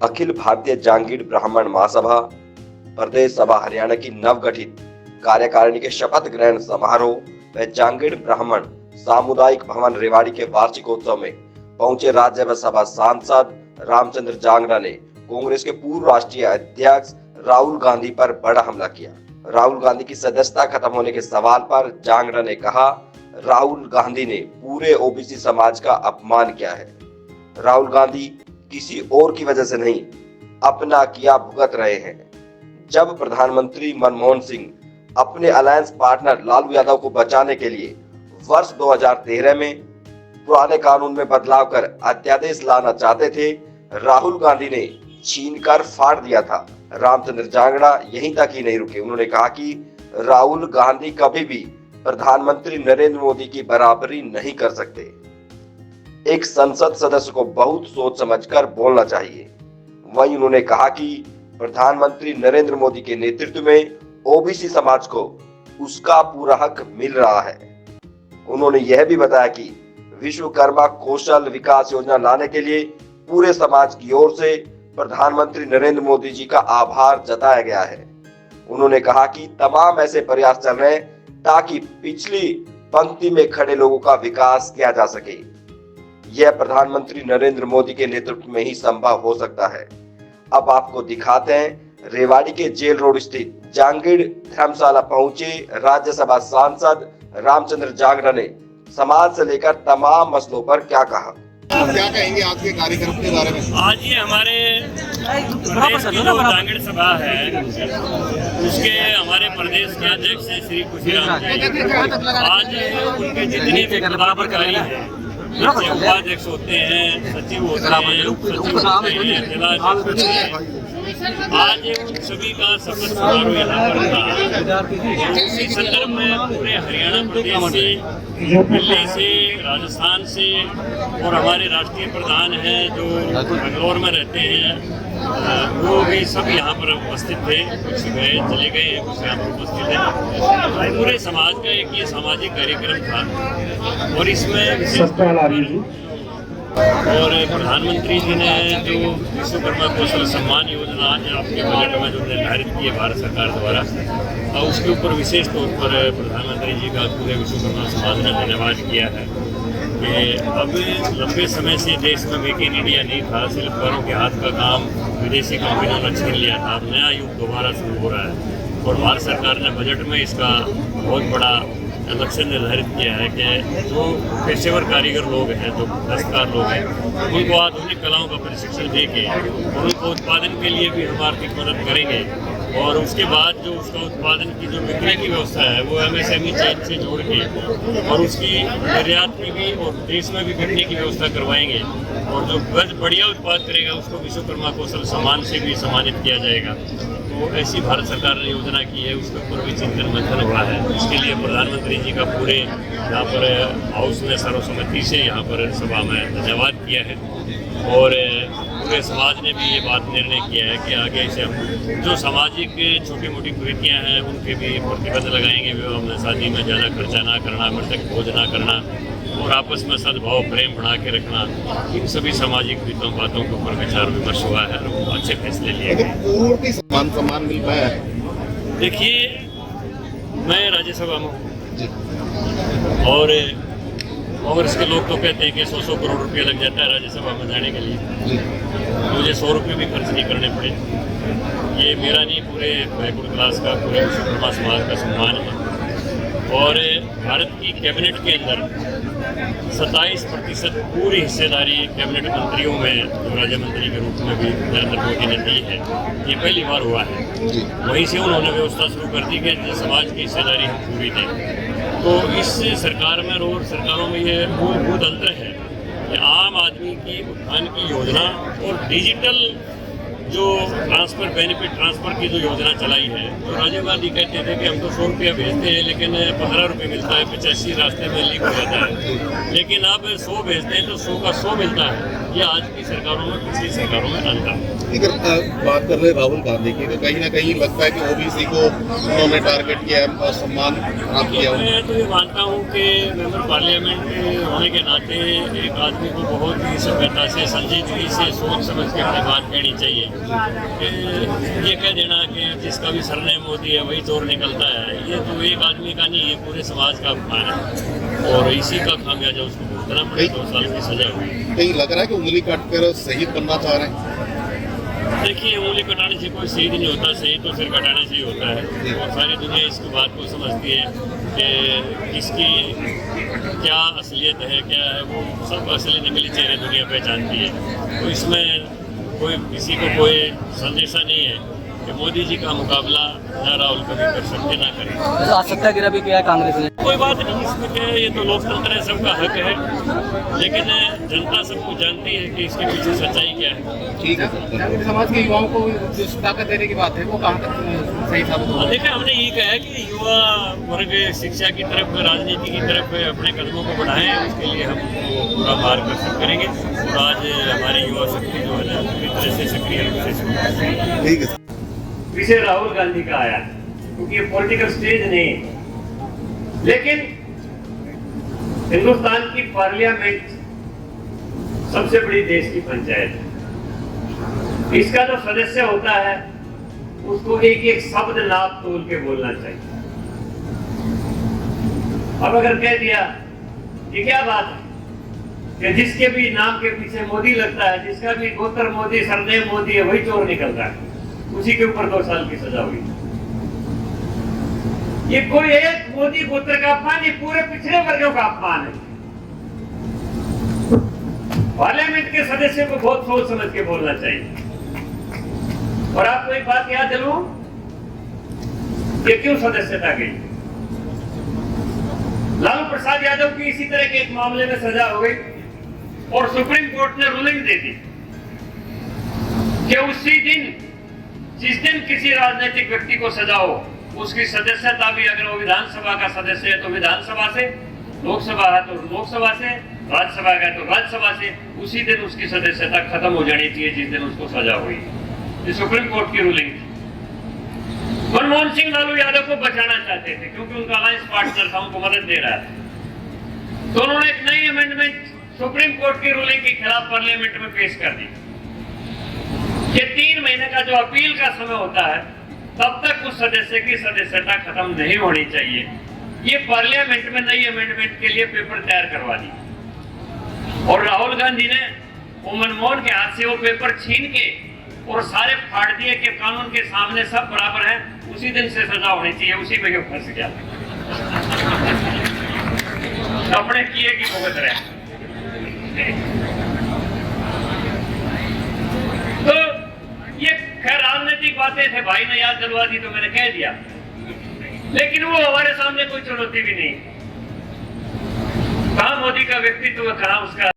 अखिल भारतीय जांगीड़ ब्राह्मण महासभा प्रदेश सभा हरियाणा की नवगठित कार्यकारिणी के शपथ ग्रहण समारोह व जांगीड़ ब्राह्मण सामुदायिक भवन रेवाड़ी के वार्षिकोत्सव में पहुंचे राज्यसभा सांसद रामचंद्र जांगड़ा ने कांग्रेस के पूर्व राष्ट्रीय अध्यक्ष राहुल गांधी पर बड़ा हमला किया। राहुल गांधी की सदस्यता खत्म होने के सवाल पर जांगड़ा ने कहा, राहुल गांधी ने पूरे ओबीसी समाज का अपमान किया है। राहुल गांधी किसी और की वजह से नहीं, अपना किया भुगत रहे हैं। जब प्रधानमंत्री मनमोहन सिंह अपने अलायंस पार्टनर लालू यादव को बचाने के लिए वर्ष 2013 में पुराने कानून में बदलाव कर अध्यादेश लाना चाहते थे, राहुल गांधी ने छीनकर फाड़ दिया था। रामचंद्र जांगड़ा यहीं तक ही नहीं रुके। उन्होंने कहा कि राहुल गांधी कभी भी प्रधानमंत्री नरेंद्र मोदी की बराबरी नहीं कर सकते। एक संसद सदस्य को बहुत सोच समझकर बोलना चाहिए। वहीं उन्होंने कहा कि प्रधानमंत्री नरेंद्र मोदी के नेतृत्व में ओबीसी समाज को उसका पूरा हक मिल रहा है। उन्होंने यह भी बताया कि विश्वकर्मा कौशल विकास योजना लाने के लिए पूरे समाज की ओर से प्रधानमंत्री नरेंद्र मोदी जी का आभार जताया गया है। उन्होंने कहा कि तमाम ऐसे प्रयास चल रहे हैं ताकि पिछली पंक्ति में खड़े लोगों का विकास किया जा सके। यह प्रधानमंत्री नरेंद्र मोदी के नेतृत्व में ही संभव हो सकता है। अब आपको दिखाते हैं रेवाड़ी के जेल रोड स्थित जांगीड़ धर्मशाला पहुंचे राज्यसभा सांसद रामचंद्र जांगड़ा ने समाज से लेकर तमाम मसलों पर क्या कहा। क्या कहेंगे आज के कार्यक्रम के बारे में? आज ये हमारे प्रदेश की जो जांगीड़ सभा है उसके हमारे प्रदेश के अध्यक्ष श्री खुशीराम जी, आज उनके जितने भी पदाधिकारी हैं, उपाध्यक्ष होते हैं, सचिव होते हैं, उप सचिव होते हैं, जिलाध्यक्ष होते हैं, आज उन सभी का शपथ समारोह यहाँ पर था। इसी संदर्भ में पूरे हरियाणा प्रदेश से, दिल्ली से, राजस्थान से और हमारे राष्ट्रीय प्रधान हैं जो बेंगलोर में रहते हैं, वो भी सब यहाँ पर उपस्थित थे। कुछ गए चले गए, कुछ यहाँ पर उपस्थित है। पूरे समाज का एक ये सामाजिक कार्यक्रम था और इसमें विशेष और प्रधानमंत्री जी ने जो विश्वकर्मा कौशल सम्मान योजना आपके बजट में जो निर्धारित की है भारत सरकार द्वारा, उसके ऊपर विशेष तौर पर प्रधानमंत्री जी का पूरे विश्वकर्मा समाज ने धन्यवाद किया है कि अब लंबे समय से देश में मेक इन इंडिया नहीं था, शिल्पकारों के हाथ का काम विदेशी कंपनियों ने छीन लिया था। अब नया युग दोबारा शुरू हो रहा है और भारत सरकार ने बजट में इसका बहुत बड़ा लक्ष्य निर्धारित किया है कि जो पेशेवर कारीगर लोग हैं, जो दस्तकार लोग हैं, उनको आधुनिक कलाओं का प्रशिक्षण देके और उनको उत्पादन के लिए भी हम आर्थिक मदद करेंगे और उसके बाद जो उसका उत्पादन की जो बिक्री की व्यवस्था है वो MSME चेन से जोड़ के और उसकी निर्यात की भी और देश में भी बिकने की व्यवस्था करवाएंगे और जो बढ़िया उत्पाद करेगा उसको विश्वकर्मा कौशल सम्मान से भी सम्मानित किया जाएगा। तो ऐसी भारत सरकार ने योजना की है, उसके ऊपर भी चिंतन मंथन हुआ है। इसके लिए प्रधानमंत्री जी का पूरे यहाँ पर हाउस में सर्वसम्मति से यहाँ पर सभा में धन्यवाद किया है और पूरे समाज ने भी ये बात निर्णय किया है कि आगे से हम जो सामाजिक छोटी मोटी कुरीतियाँ हैं उनके भी प्रतिबंध लगाएंगे। विवाह में शादी में ज़्यादा खर्चा ना करना, मृतक भोज ना करना और आपस में सद्भाव प्रेम बना के रखना, इन सभी सामाजिक बातों के ऊपर विचार विमर्श हुआ है और अच्छे फैसले लिए गए। सम्मान मिल पाया है? देखिए, मैं राज्यसभा में हूँ और कांग्रेस के लोग तो कहते हैं कि 100 करोड़ रुपया लग जाता है राज्यसभा में जाने के लिए। मुझे 100 रुपये भी खर्च नहीं करने पड़े। ये मेरा नहीं, पूरे बैकवर्ड क्लास का, पूरे विश्वकर्मा समाज का सम्मान है और भारत की कैबिनेट के अंदर 27% पूरी हिस्सेदारी कैबिनेट मंत्रियों में जो राज्य मंत्री के रूप में भी नरेंद्र मोदी ने दी है, ये पहली बार हुआ है। वहीं से उन्होंने व्यवस्था शुरू कर दी कि समाज की हिस्सेदारी हम पूरी दें। तो इस सरकार में और सरकारों में ये मूलभूत अंतर है कि आम आदमी की उत्थान की योजना और डिजिटल जो ट्रांसफ़र बेनिफिट ट्रांसफ़र की जो योजना चलाई है। तो राजीव गांधी कहते थे कि हम तो 100 रुपया भेजते हैं लेकिन 15 रुपये मिलता है, 85 रास्ते में लीक हो जाता है, लेकिन अब 100 भेजते हैं तो 100 का 100 मिलता है। ये आज की सरकारों में पिछली सरकारों में अंतर है। अगर बात कर रहे राहुल गांधी की तो कहीं ना कहीं लगता है कि ओबीसी को उन्होंने टारगेट किया है और सम्मान प्राप्त किया। मैं तो ये मानता हूँ कि मेंबर पार्लियामेंट होने के नाते एक आदमी को बहुत ही सभ्यता से, संजीदगी से, सोच समझ के अपनी बात कहनी चाहिए। कि ये कह देना कि जिसका भी सरनेम मोदी है वही चोर निकलता है, ये तो एक आदमी का नहीं, ये पूरे समाज का अपमान है और इसी का खामियाजा उसको भुगतना पड़े। 2 साल की सजा हुई। कहीं लग रहा है कि उंगली काट कर शहीद बनना चाह रहे हैं। देखिए, उंगली कटाने से कोई शहीद नहीं होता, शहीद तो सिर कटाने से ही होता है। और सारी दुनिया इसकी बात को समझती है कि किसकी क्या असलियत है, क्या है, वो सब असली नकली चेहरे दुनिया पहचानती है। तो इसमें कोई किसी को कोई संदेशा नहीं है कि मोदी जी का मुकाबला ना राहुल कभी कर सकते ना करें। तो आज सत्याग्रह भी किया है कांग्रेस ने। कोई बात नहीं, इसमें क्या है, ये तो लोकतंत्र है, सबका हक है, लेकिन जनता सबको जानती है कि इसके पीछे सच्चाई क्या है। ठीक है सर। समाज के युवाओं को जो ताकत देने की बात है वो कहाँ तक सही साबित होगा? देखिए, हमने यही कहा है कि युवा वर्ग शिक्षा की तरफ, राजनीति की तरफ अपने कदमों को बढ़ाएं, उसके लिए हम पूरा मार्गदर्शन करेंगे। और आज हमारी युवा शक्ति जो है ना पूरी तरह से सक्रिय रूप से ठीक है। विषय राहुल गांधी का आया क्योंकि ये पॉलिटिकल स्टेज नहीं है, लेकिन हिंदुस्तान की पार्लियामेंट सबसे बड़ी देश की पंचायत है। इसका जो सदस्य होता है उसको एक एक शब्द नाप तोल के बोलना चाहिए। अब अगर कह दिया ये क्या बात है कि जिसके भी नाम के पीछे मोदी लगता है, जिसका भी गोत्र मोदी, सरनेम मोदी है, वही चोर निकलता है, उसी के ऊपर 2 साल की सजा हुई। ये कोई एक मोदी गोत्र का अपमान, ये पूरे पिछड़े वर्गों का अपमान है। पार्लियामेंट के सदस्य को बहुत सोच समझ के बोलना चाहिए। और आपको एक बात याद दिलाऊं, ये क्यों सदस्यता गई? लालू प्रसाद यादव की इसी तरह के एक मामले में सजा हो गई और सुप्रीम कोर्ट ने रूलिंग दे दी कि उसी दिन, जिस दिन किसी राजनीतिक व्यक्ति को सजा हो, उसकी सदस्यता भी, अगर वो विधानसभा का सदस्य है तो विधानसभा से, लोकसभा है तो लोकसभा से, राज्यसभा है तो राज्यसभा से, उसी दिन उसकी सदस्यता खत्म हो जानी चाहिए जिस दिन उसको सजा हुई। ये सुप्रीम कोर्ट की रूलिंग थी। मनमोहन सिंह लालू यादव को बचाना चाहते थे क्योंकि उनका अलायंस पार्टनर था, उनको मदद दे रहा था, तो उन्होंने एक नई अमेंडमेंट सुप्रीम कोर्ट की रूलिंग के खिलाफ पार्लियामेंट में पेश कर दी। ये 3 महीने का जो अपील का समय होता है, तब तक उस सदस्य की सदस्यता खत्म नहीं होनी चाहिए। ये पार्लियामेंट में नई अमेंडमेंट के लिए पेपर तैयार करवा दी और राहुल गांधी ने वो मनमोहन के हाथ से वो पेपर छीन के और सारे फाड़ दिए कि कानून के सामने सब बराबर हैं, उसी दिन से सजा होनी चाहिए। उसी में फंस गया, अपने किए की भुगत रहे। तो ये खैर राजनीतिक बातें थे, भाई ने याद दिलवा दी तो मैंने कह दिया, लेकिन वो हमारे सामने कोई चुनौती भी नहीं। कहां मोदी का व्यक्तित्व, कहां उसका